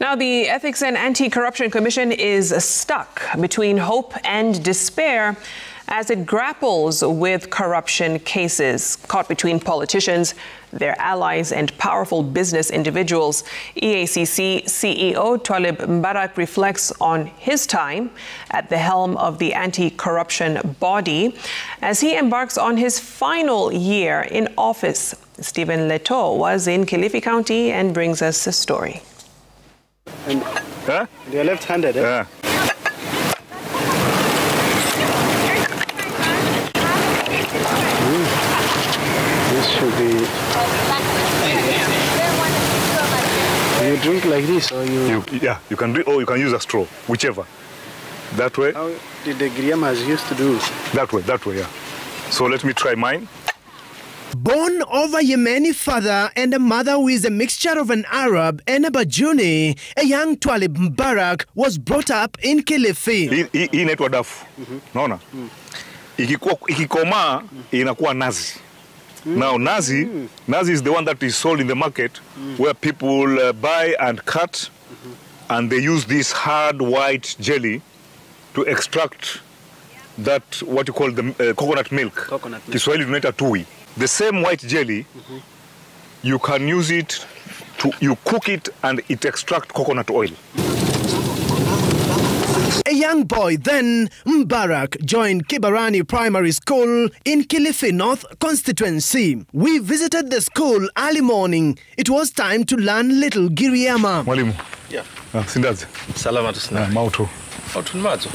Now, the Ethics and Anti-Corruption Commission is stuck between hope and despair as it grapples with corruption cases caught between politicians, their allies, and powerful business individuals. EACC CEO Twalib Mbarak reflects on his time at the helm of the anti-corruption body as he embarks on his final year in office. Stephen Leto was in Kilifi County and brings us a story. And you're left-handed, eh? Yeah. This should be... You drink like this, or you... Yeah, you can drink, or you can use a straw, whichever. That way. How did the Grandmas used to do? That way, yeah. So let me try mine. Born of a Yemeni father and a mother who is a mixture of an Arab and a Bajuni, a young Twalib Mbarak was brought up in Kilifi. Hii inaitwa dafu. Naona? Ikikomaa inakuwa nazi. Now nazi is the one that is sold in the market where people buy and cut and they use this hard white jelly to extract that what you call the coconut milk. Kiswahili tunaita tui. The same white jelly, you can use it to, you cook it and it extracts coconut oil. A young boy then, Mbarak joined Kibarani Primary School in Kilifi North constituency. We visited the school early morning. It was time to learn little Giriama. Mwalimu. Yeah. Sindazi. Salama tu sana. Mauto. Mazo.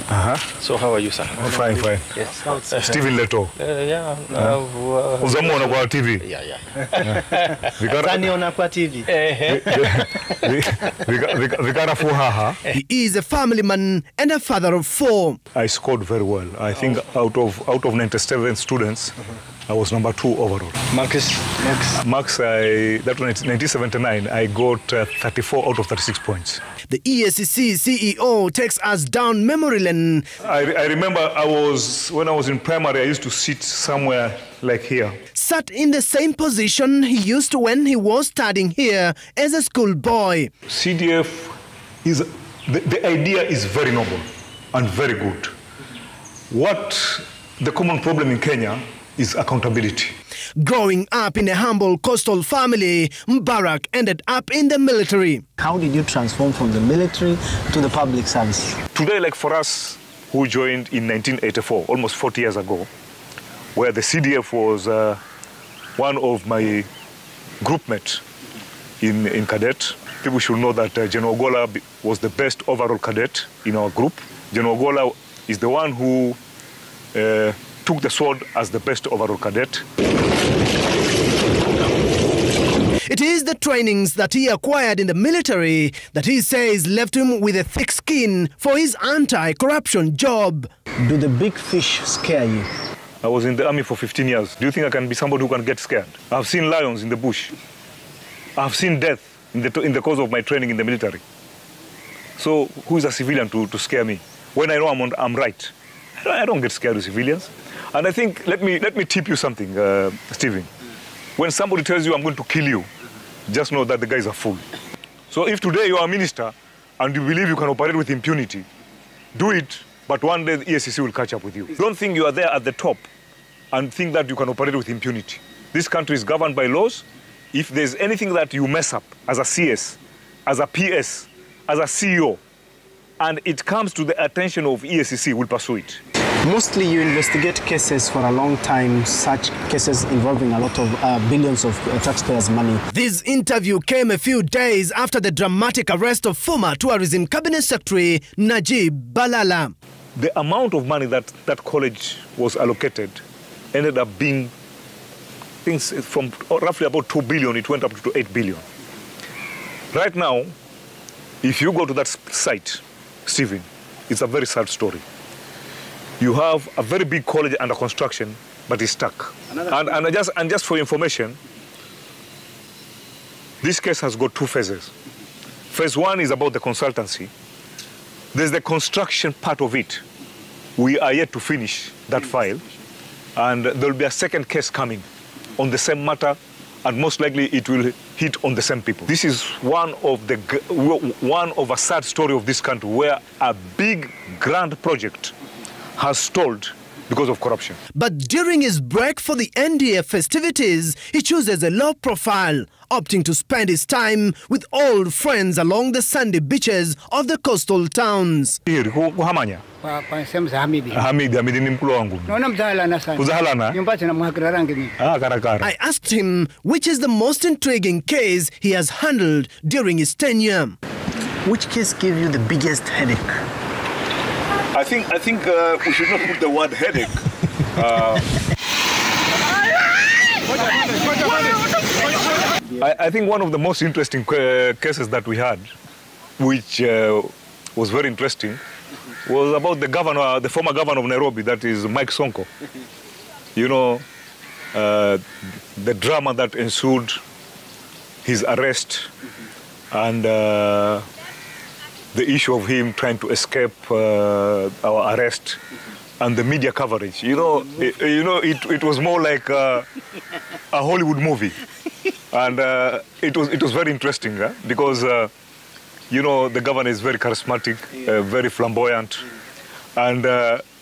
So how are you, sir? Fine. Yes. Stephen Leto. Yeah. Uzamuona kwa TV. Yeah. Zaniona kwa TV. Vikara fuhaha. He is a family man and a father of 4. I scored very well. I think out of 97 students, I was number 2 overall. Marks, that was 1979. I got 34 out of 36 points. The EACC CEO takes us down memory lane. I remember when I was in primary, I used to sit somewhere like here. Sat in the same position he used to when he was studying here as a schoolboy. CDF the idea is very noble and very good. What the common problem in Kenya is accountability. Growing up in a humble coastal family, Mbarak ended up in the military. How did you transform from the military to the public service? Today, like for us who joined in 1984, almost 40 years ago, where the CDF was one of my group mates in cadet, people should know that General Ogola was the best overall cadet in our group. General Ogola is the one who took the sword as the best overall cadet. It is the trainings that he acquired in the military that he says left him with a thick skin for his anti-corruption job. Do the big fish scare you? I was in the army for 15 years. Do you think I can be somebody who can get scared? I've seen lions in the bush. I've seen death in the course of my training in the military. So who is a civilian to scare me? When I know I'm right. I don't get scared of civilians. And I think, let me tip you something, Stephen. When somebody tells you I'm going to kill you, just know that the guy is a fool. So if today you are a minister and you believe you can operate with impunity, do it, but one day the EACC will catch up with you. Don't think you are there at the top and think that you can operate with impunity. This country is governed by laws. If there's anything that you mess up as a CS, as a PS, as a CEO, and it comes to the attention of EACC, we'll pursue it. Mostly you investigate cases for a long time, such cases involving a lot of billions of taxpayers' money. This interview came a few days after the dramatic arrest of former Tourism Cabinet Secretary Najib Balala. The amount of money that college was allocated ended up being things from roughly about 2 billion, it went up to 8 billion. Right now, if you go to that site, Stephen, it's a very sad story. You have a very big college under construction, but it's stuck. And just for information, this case has got 2 phases. Phase 1 is about the consultancy. There's the construction part of it. We are yet to finish that file. And there'll be a second case coming on the same matter and most likely it will hit on the same people. This is one of a sad story of this country where a big grand project has stalled because of corruption. But during his break for the NDA festivities, he chooses a low profile, opting to spend his time with old friends along the sandy beaches of the coastal towns. Hamidi ni mkulu wangu. I asked him which is the most intriguing case he has handled during his tenure. Which case gave you the biggest headache? I think we should not put the word headache. I think one of the most interesting cases that we had, which was very interesting, was about the former governor of Nairobi, that is Mike Sonko. You know, the drama that ensued, his arrest, and the issue of him trying to escape our arrest, and the media coverage. You know, it was more like a Hollywood movie, and it was very interesting because you know, the governor is very charismatic, very flamboyant, and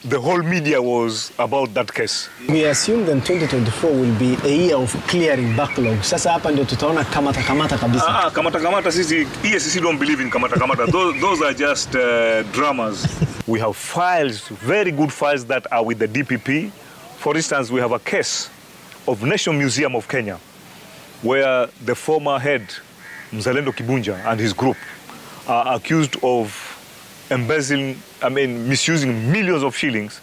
the whole media was about that case. We assume that 2024 will be a year of clearing backlogs. Sasa hapa ndio tutaona kamata kabisa. Kamata sisi EACC don't believe in kamata. Those are just dramas. We have files, very good files that are with the DPP. For instance, we have a case of National Museum of Kenya where the former head, Mzalendo Kibunjia, and his group are accused of misusing millions of shillings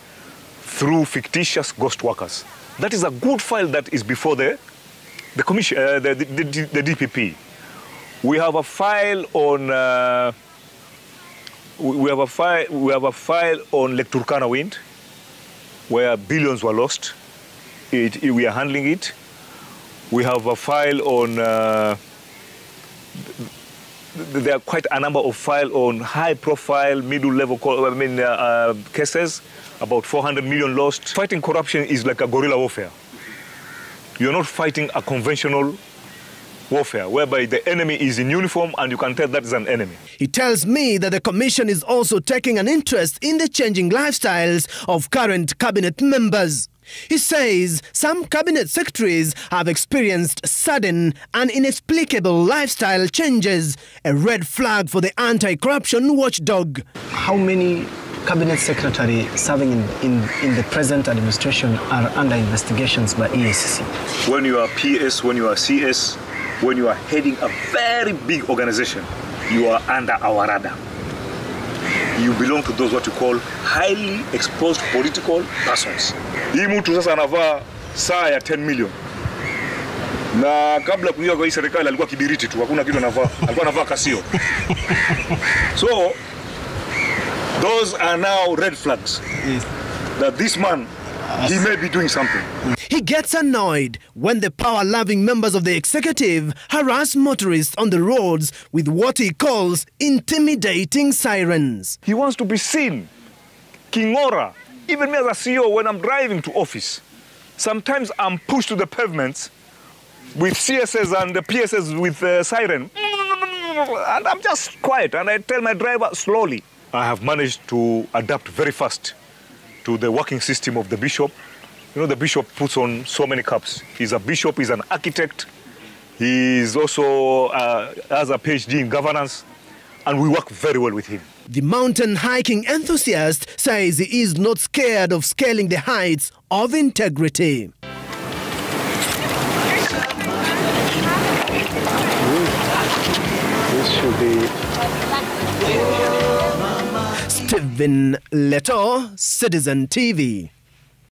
through fictitious ghost workers. That is a good file that is before the commission, the DPP. We have a file on we have a file on Lake Turkana wind, where billions were lost. We are handling it. We have a file on. There are quite a number of files on high-profile, middle-level cases, about 400 million lost. Fighting corruption is like a guerrilla warfare. You're not fighting a conventional warfare, whereby the enemy is in uniform and you can tell that is an enemy. He tells me that the commission is also taking an interest in the changing lifestyles of current cabinet members. He says some cabinet secretaries have experienced sudden and inexplicable lifestyle changes, a red flag for the anti-corruption watchdog. How many cabinet secretaries serving in the present administration are under investigations by EACC? When you are PS, when you are CS, when you are heading a very big organization, you are under our radar. You belong to those what you call highly exposed political persons. Hii mtu sasa anavaa saa ya 10 million. Na kabla kuingia kwa hii serikali alikuwa kibiriti tu, hakuna kitu anavaa. Alikuwa anavaa Casio. So those are now red flags. Yes. That this man, he may be doing something. He gets annoyed when the power-loving members of the executive harass motorists on the roads with what he calls intimidating sirens. He wants to be seen. Kingora. Even me as a CEO, when I'm driving to office, sometimes I'm pushed to the pavements with CSS and the PSS with siren. And I'm just quiet, and I tell my driver slowly. I have managed to adapt very fast to the working system of the bishop. You know, the bishop puts on so many caps. He's a bishop, he's an architect. He's also has a PhD in governance, and we work very well with him. The mountain hiking enthusiast says he is not scared of scaling the heights of integrity. This should be... Stephen Leto, Citizen TV.